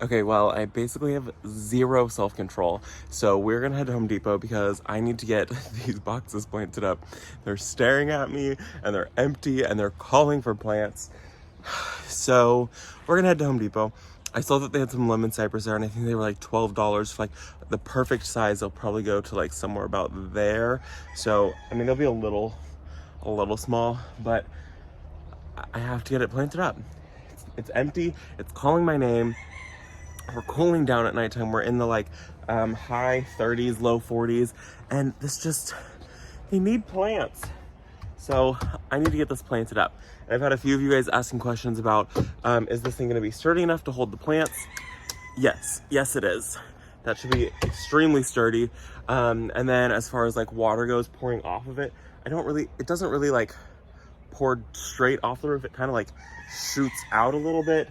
Okay, well, I basically have zero self-control, so we're gonna head to Home Depot because I need to get these boxes planted up. They're staring at me, and they're empty, and they're calling for plants. So we're gonna head to Home Depot. I saw that they had some lemon cypress there, and I think they were like $12 for like the perfect size. They'll probably go to like somewhere about there. So I mean, they'll be a little small, but I have to get it planted up. It's empty. It's calling my name. We're cooling down at nighttime. We're in the like high 30s, low 40s, and they need plants. So I need to get this planted up. And I've had a few of you guys asking questions about, is this thing gonna be sturdy enough to hold the plants? Yes it is. That should be extremely sturdy. And then as far as like water goes pouring off of it, it doesn't really like pour straight off the roof. It kind of like shoots out a little bit.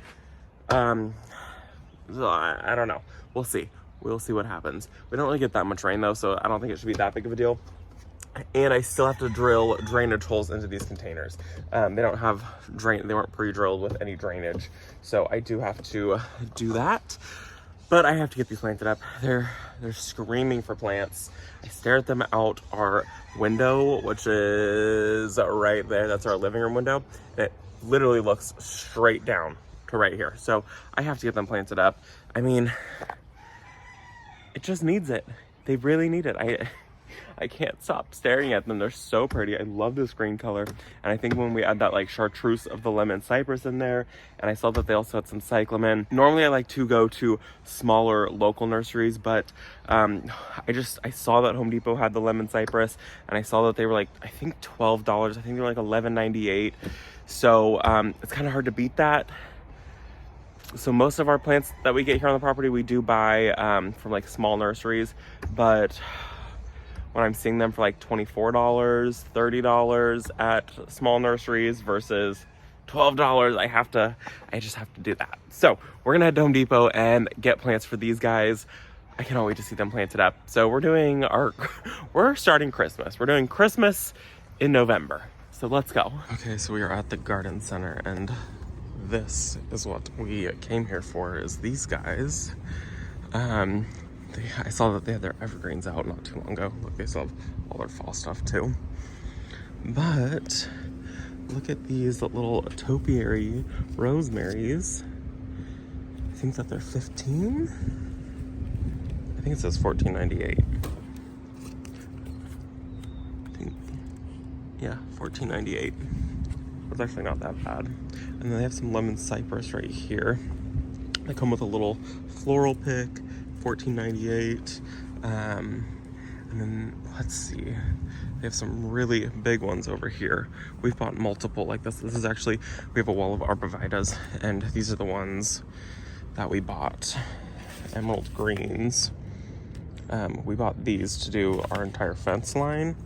So I don't know. We'll see. We'll see what happens. We don't really get that much rain though, so I don't think it should be that big of a deal. And I still have to drill drainage holes into these containers. They weren't pre-drilled with any drainage. So I do have to do that. But I have to get these planted up. They're screaming for plants. I stare at them out our window, which is right there. That's our living room window. And it literally looks straight down to right here. So I have to get them planted up. I mean, it just needs it. They really need it. I can't stop staring at them. They're so pretty. I love this green color. And I think when we add that like chartreuse of the lemon cypress in there, and I saw that they also had some cyclamen. Normally I like to go to smaller local nurseries, but I saw that Home Depot had the lemon cypress, and I saw that they were like, I think $12. I think they were like $11.98. So it's kind of hard to beat that. So most of our plants that we get here on the property, we do buy from like small nurseries, but when I'm seeing them for like $24, $30 at small nurseries versus $12, I just have to do that. So we're gonna head to Home Depot and get plants for these guys. I cannot wait to see them planted up. So we're starting Christmas. We're doing Christmas in November. So let's go. Okay, so we are at the garden center, and this is what we came here for, is these guys. I saw that they had their evergreens out not too long ago. Look, they still have all their fall stuff too. But look at these little topiary rosemaries. I think that they're 15. I think it says $14.98. Yeah, $14.98. It's actually not that bad. And then they have some lemon cypress right here. They come with a little floral pick, $14.98. And then let's see, they have some really big ones over here. We've bought multiple like this. This is actually, we have a wall of arborvitaes, and these are the ones that we bought. Emerald greens. We bought these to do our entire fence line,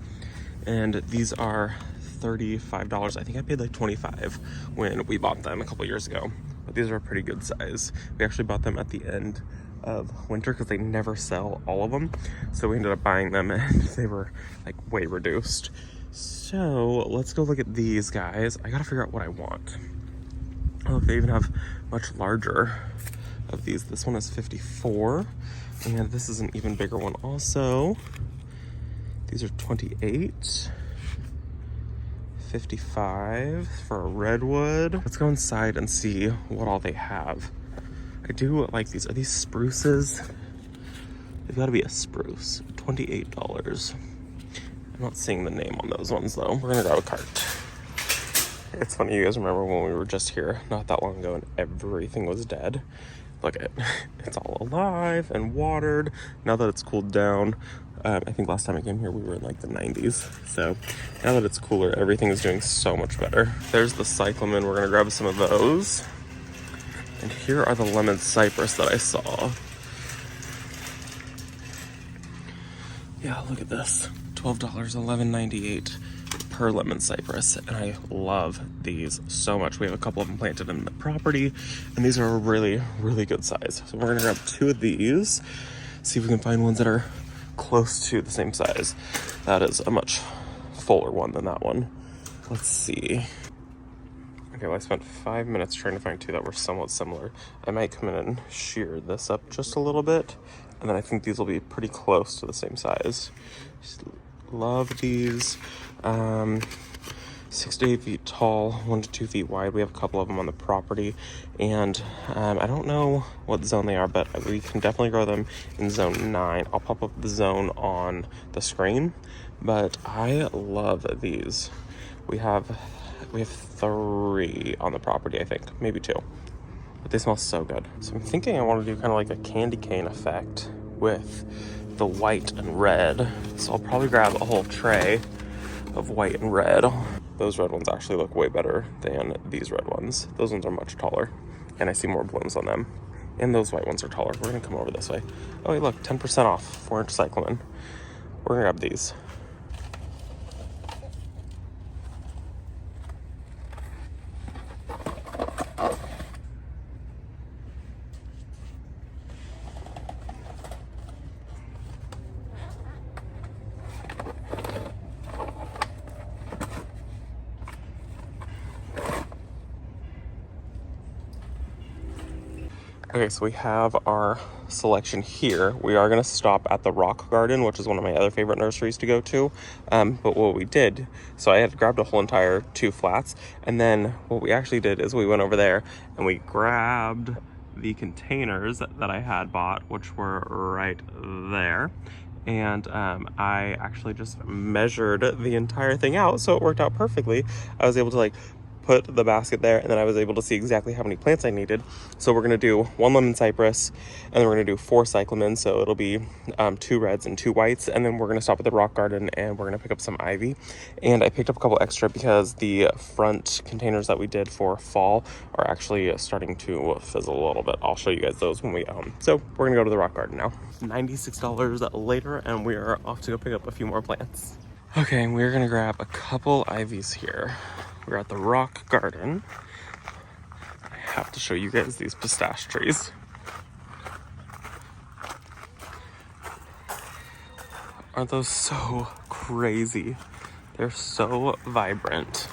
and these are $35. I think I paid like $25 when we bought them a couple years ago, but these are a pretty good size. We actually bought them at the end of winter because they never sell all of them, so we ended up buying them, and they were like way reduced. So let's go look at these guys. I gotta figure out what I want. Oh, look, they even have much larger of these. This one is 54, and this is an even bigger one also. These are 28. 55 for a redwood. Let's go inside and see what all they have. I do like these. Are these spruces? They've got to be a spruce. $28. I'm not seeing the name on those ones though. We're gonna grab a cart. It's funny, you guys remember when we were just here not that long ago and everything was dead? Look at it. It's all alive and watered. Now that it's cooled down, I think last time I came here we were in like the 90s. So now that it's cooler, everything is doing so much better. There's the cyclamen. We're gonna grab some of those. And here are the lemon cypress that I saw. Yeah, look at this. $12, $11.98 per lemon cypress. And I love these so much. We have a couple of them planted in the property, and these are a really, really good size. So we're gonna grab 2 of these, see if we can find ones that are close to the same size. That is a much fuller one than that one. Let's see. And Okay, well, I spent 5 minutes trying to find two that were somewhat similar. I might come in and shear this up just a little bit, and then I think these will be pretty close to the same size. Just love these. 6 to 8 feet tall, 1 to 2 feet wide. We have a couple of them on the property, and I don't know what zone they are, but we can definitely grow them in zone 9. I'll pop up the zone on the screen, but I love these. We have 3 on the property, I think, maybe 2, but they smell so good. So I'm thinking I want to do kind of like a candy cane effect with the white and red. So I'll probably grab a whole tray of white and red. Those red ones actually look way better than these red ones. Those ones are much taller, and I see more blooms on them. And those white ones are taller. We're gonna come over this way. Oh, hey, look, 10% off, 4-inch cyclamen. We're gonna grab these. Okay, so we have our selection here. We are gonna stop at the Rock Garden, which is one of my other favorite nurseries to go to. But what we did, so I had grabbed a whole entire 2 flats, and then what we actually did is we went over there and we grabbed the containers that I had bought, which were right there. And I actually just measured the entire thing out, so it worked out perfectly. I was able to like put the basket there, and then I was able to see exactly how many plants I needed. So we're gonna do 1 lemon cypress, and then we're gonna do 4 cyclamen, so it'll be 2 reds and 2 whites, and then we're gonna stop at the Rock Garden and we're gonna pick up some ivy. And I picked up a couple extra because the front containers that we did for fall are actually starting to fizzle a little bit. I'll show you guys those when we so we're gonna go to the Rock Garden now. $96 later, and we are off to go pick up a few more plants. Okay, and we're gonna grab a couple ivies here. We're at the Rock Garden. I have to show you guys these pistache trees. Aren't those so crazy? They're so vibrant.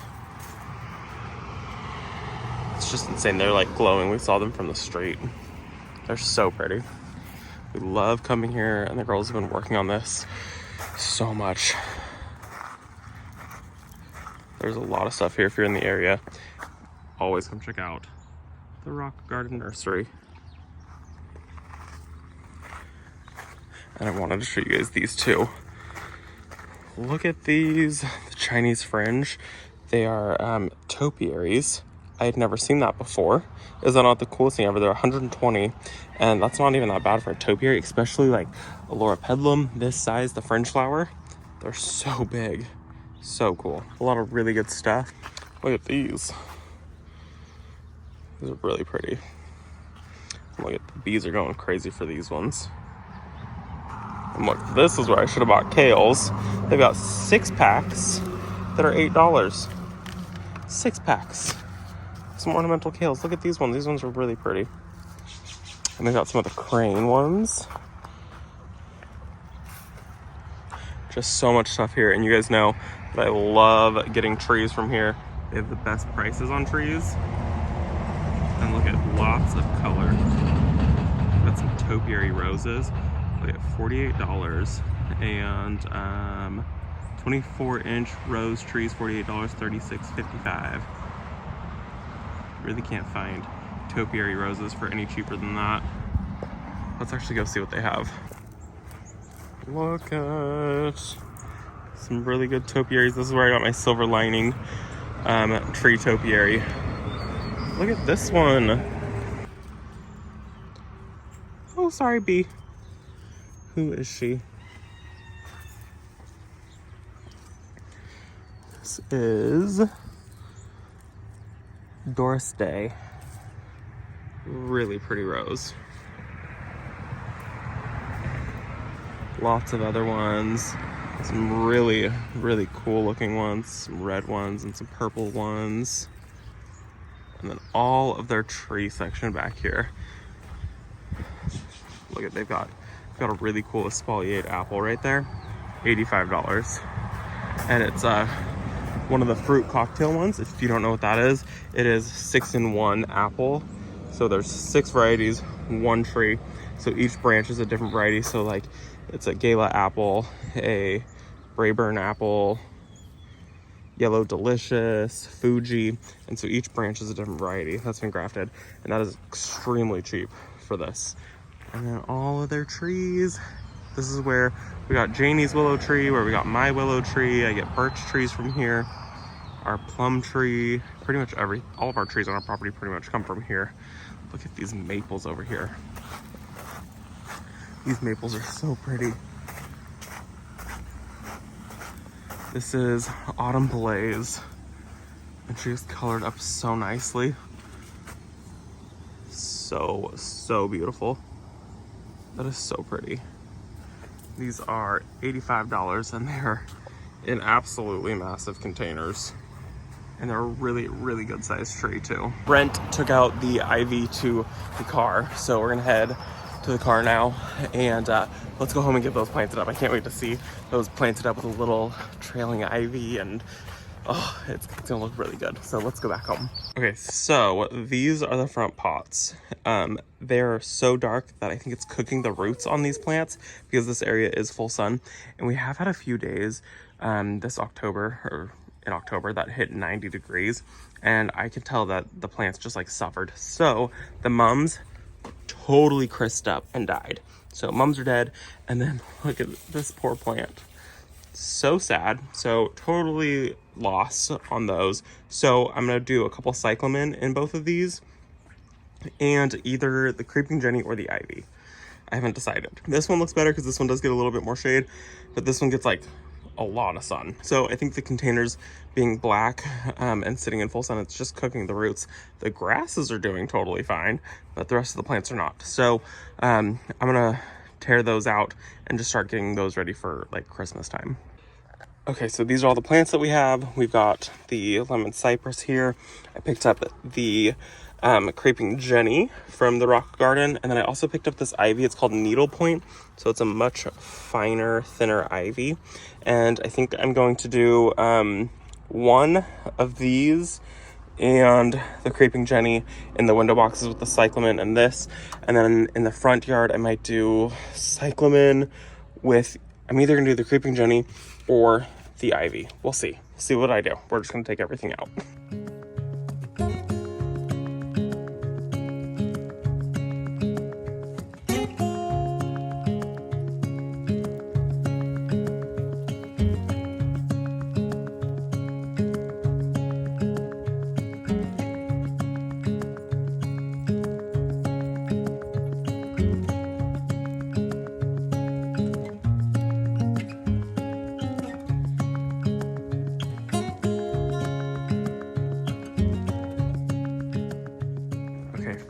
It's just insane. They're like glowing. We saw them from the street. They're so pretty. We love coming here, and the girls have been working on this so much. There's a lot of stuff here if you're in the area. Always come check out the Rock Garden Nursery. And I wanted to show you guys these too. Look at these, the Chinese fringe. They are topiaries. I had never seen that before. Is that not the coolest thing ever? They're 120, and that's not even that bad for a topiary, especially like a loropetalum this size, the fringe flower. They're so big. So cool. A lot of really good stuff. Look at these. These are really pretty. Look at the bees are going crazy for these ones. And look, this is where I should have bought kales. They've got 6 packs that are $8. 6 packs. Some ornamental kales. Look at these ones. These ones are really pretty. And they've got some of the crane ones. Just so much stuff here, and you guys know that I love getting trees from here. They have the best prices on trees. And look at lots of color. Got some topiary roses. Look at $48. And 24-inch rose trees, $48, $36.55. Really can't find topiary roses for any cheaper than that. Let's actually go see what they have. Look at some really good topiaries. This is where I got my silver lining tree topiary. Look at this one. Oh, sorry, bee. Who is she? This is Doris Day. Really pretty rose. Lots of other ones. Some really, really cool looking ones. Some red ones and some purple ones. And then all of their tree section back here. Look at, they've got a really cool espalier apple right there. $85. And it's one of the fruit cocktail ones. If you don't know what that is, it is 6-in-1 apple. So there's 6 varieties, 1 tree. So each branch is a different variety. So like it's a Gala apple, a Braeburn apple, Yellow Delicious, Fuji. And so each branch is a different variety that's been grafted. And that is extremely cheap for this. And then all of their trees. This is where we got Janie's willow tree, where we got my willow tree. I get birch trees from here. Our plum tree, pretty much all of our trees on our property pretty much come from here. Look at these maples over here. These maples are so pretty. This is Autumn Blaze, and she's colored up so nicely. So beautiful. That is so pretty. These are $85 and they're in absolutely massive containers. And they're a really good sized tree too. Brent took out the ivy to the car, so we're gonna head to the car now and let's go home and get those planted up. I can't wait to see those planted up with a little trailing ivy, and oh, it's gonna look really good. So let's go back home. Okay, so these are the front pots. They're so dark that I think it's cooking the roots on these plants because this area is full sun. And we have had a few days this October, or in October, that hit 90 degrees. And I can tell that the plants just like suffered. So the mums totally crisped up and died. So mums are dead. And then look at this poor plant. So sad. So totally lost on those. So I'm gonna do a couple cyclamen in both of these, and either the creeping Jenny or the ivy. I haven't decided. This one looks better because this one does get a little bit more shade, but this one gets like a lot of sun. So I think the containers being black and sitting in full sun, it's just cooking the roots. The grasses are doing totally fine, but the rest of the plants are not. So I'm gonna tear those out and just start getting those ready for like Christmas time. Okay, so these are all the plants that we have. We've got the lemon cypress here. I picked up the creeping Jenny from the rock garden, and then I also picked up this ivy. It's called needlepoint, so it's a much finer, thinner ivy. And I think I'm going to do one of these and the creeping Jenny in the window boxes with the cyclamen and this, and then in the front yard I might do cyclamen with, I'm either gonna do the creeping Jenny or the ivy. We'll see what I do. We're just gonna take everything out.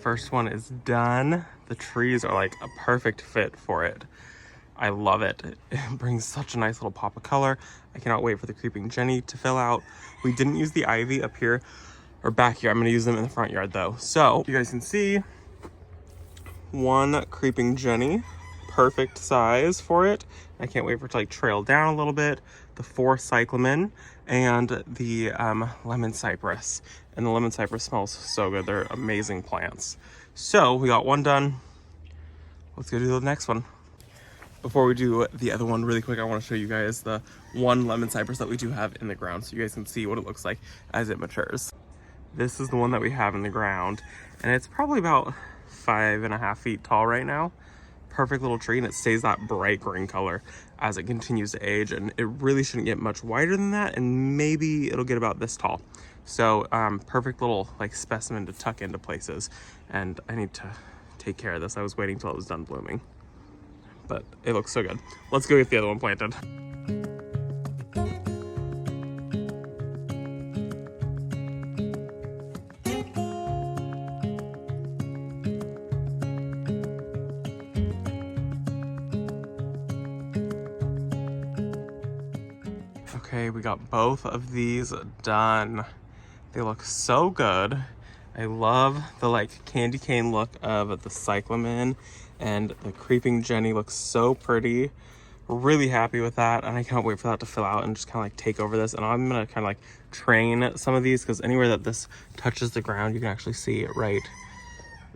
First one is done. The trees are like a perfect fit for it. I love it. It brings such a nice little pop of color. I cannot wait for the creeping Jenny to fill out. We didn't use the ivy up here or back here. I'm gonna use them in the front yard though. So you guys can see one creeping Jenny, perfect size for it. I can't wait for it to like trail down a little bit. The 4 cyclamen and the lemon cypress. And the lemon cypress smells so good. They're amazing plants. So we got one done. Let's go do the next one. Before we do the other one really quick, I want to show you guys the one lemon cypress that we do have in the ground so you guys can see what it looks like as it matures. This is the one that we have in the ground, and it's probably about 5.5 feet tall right now. Perfect little tree, and it stays that bright green color as it continues to age, and it really shouldn't get much wider than that, and maybe it'll get about this tall. So perfect little like specimen to tuck into places, and I need to take care of this. I was waiting till it was done blooming, but it looks so good. Let's go get the other one planted. Okay, we got both of these done. They look so good. I love the like candy cane look of the cyclamen, and the creeping Jenny looks so pretty really happy with that, and I can't wait for that to fill out and just kind of like take over this. And I'm gonna kind of like train some of these, because anywhere that this touches the ground, you can actually see it right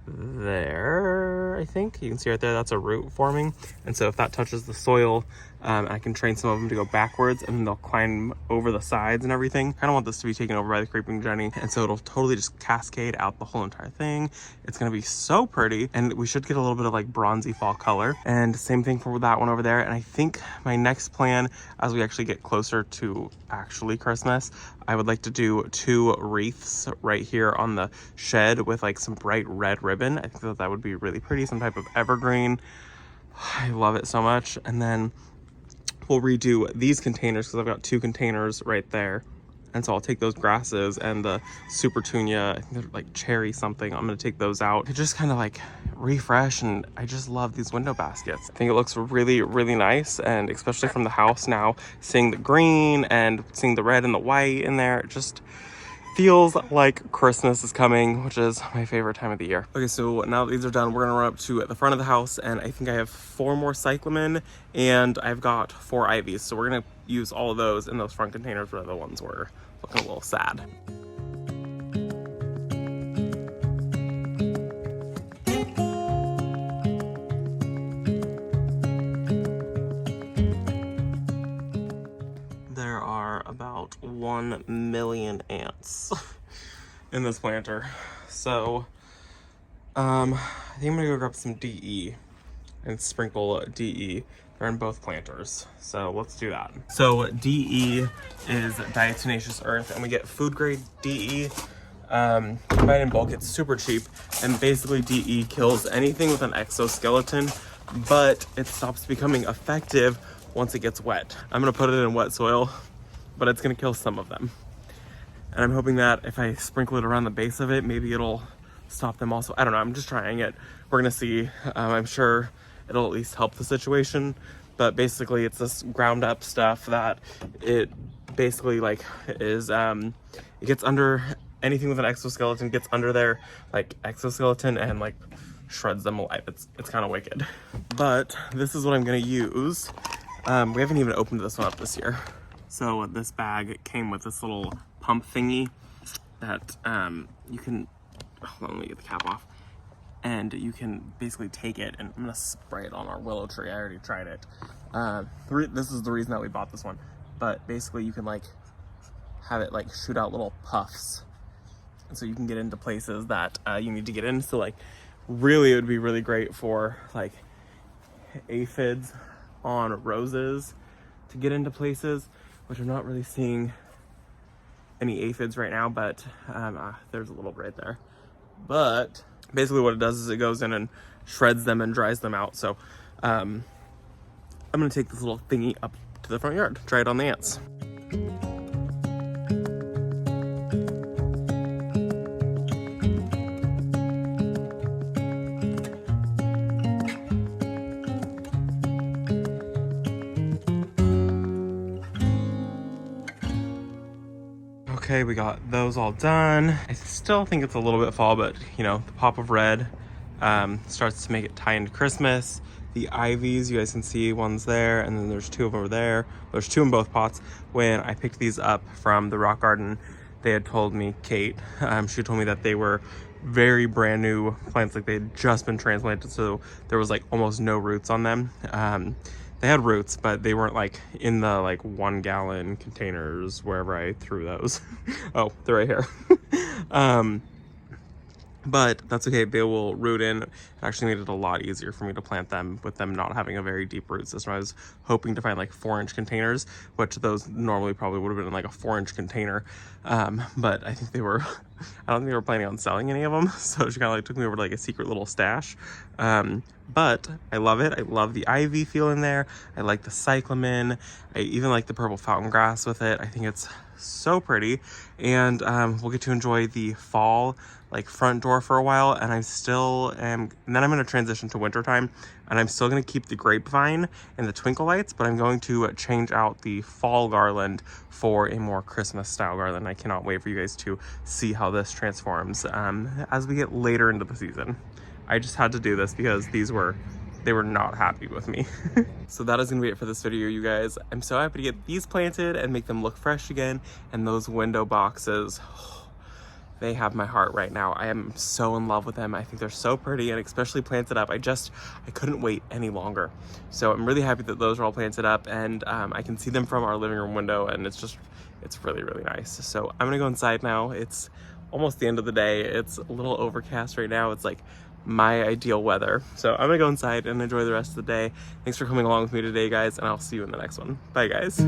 there. I think you can see right there, that's a root forming, and so if that touches the soil, I can train some of them to go backwards, and then they'll climb over the sides and everything. I don't want this to be taken over by the creeping Jenny, and so it'll totally just cascade out the whole entire thing. It's gonna be so pretty, and we should get a little bit of like bronzy fall color. And same thing for that one over there. And I think my next plan, as we actually get closer to actually Christmas, I would like to do 2 wreaths right here on the shed with like some bright red ribbon. I think that that would be really pretty, some type of evergreen. I love it so much. And then we'll redo these containers, because I've got 2 containers right there. And so I'll take those grasses and the super tunia, I think they're like cherry something, I'm gonna take those out to just kind of like refresh. And I just love these window baskets. I think it looks really, really nice, and especially from the house now, seeing the green and seeing the red and the white in there, it just feels like Christmas is coming, which is my favorite time of the year. Okay, so now that these are done, we're gonna run up to the front of the house, and I think I have 4 more cyclamen, and I've got 4 ivies. So we're gonna use all of those in those front containers where the ones were looking a little sad. There are about 1 million ants in this planter. So I think I'm gonna go grab some DE and sprinkle DE. They're in both planters, so let's do that. So DE is diatomaceous earth, and we get food grade DE. Buy it in bulk, it's super cheap, and basically DE kills anything with an exoskeleton, but it stops becoming effective once it gets wet. I'm gonna put it in wet soil, but it's gonna kill some of them. And I'm hoping that if I sprinkle it around the base of it, maybe it'll stop them also. I don't know, I'm just trying it. We're gonna see. I'm sure it'll at least help the situation, but basically it's this ground up stuff that it basically like is, it gets under anything with an exoskeleton, gets under their like exoskeleton and like shreds them alive. It's kind of wicked. But this is what I'm gonna use. We haven't even opened this one up this year. So this bag came with this little pump thingy that you can, hold on, let me get the cap off. And you can basically take it, and I'm gonna spray it on our willow tree. I already tried it. This is the reason that we bought this one. But basically you can like have it like shoot out little puffs. And so you can get into places that you need to get in. So like really it would be really great for like aphids on roses to get into places, which I'm not really seeing any aphids right now, but there's a little right there. But basically what it does is it goes in and shreds them and dries them out. So I'm gonna take this little thingy up to the front yard, try it on the ants. Okay, we got those all done. I still think it's a little bit fall, but you know, the pop of red starts to make it tie into Christmas. The ivies, you guys can see one's there, and then there's 2 of them over there. There's 2 in both pots. When I picked these up from the rock garden, they had told me, Kate, she told me that they were very brand new plants, like they had just been transplanted, so there was like almost no roots on them. They had roots, but they weren't like in the like 1 gallon containers wherever I threw those. Oh, they're right here. But that's okay, they will root in. It actually made it a lot easier for me to plant them with them not having a very deep root system. I was hoping to find like 4-inch containers, which those normally probably would have been in like a 4-inch container. But I think they were, I don't think they were planning on selling any of them. So she kind of like took me over to like a secret little stash. But I love it. I love the ivy feel in there. I like the cyclamen. I even like the purple fountain grass with it. I think it's so pretty. And we'll get to enjoy the fall like front door for a while, and I still am, and then I'm going to transition to wintertime, and I'm still going to keep the grapevine and the twinkle lights, but I'm going to change out the fall garland for a more Christmas style garland. I cannot wait for you guys to see how this transforms as we get later into the season. I just had to do this because these were they were not happy with me. So that is gonna be it for this video, you guys. I'm so happy to get these planted and make them look fresh again. And those window boxes, they have my heart right now. I am so in love with them. I think they're so pretty, and especially planted up. I couldn't wait any longer. So I'm really happy that those are all planted up, and I can see them from our living room window, and it's really, really nice. So I'm gonna go inside now. It's almost the end of the day. It's a little overcast right now. It's like my ideal weather. So I'm gonna go inside and enjoy the rest of the day. Thanks for coming along with me today, guys, and I'll see you in the next one. Bye, guys.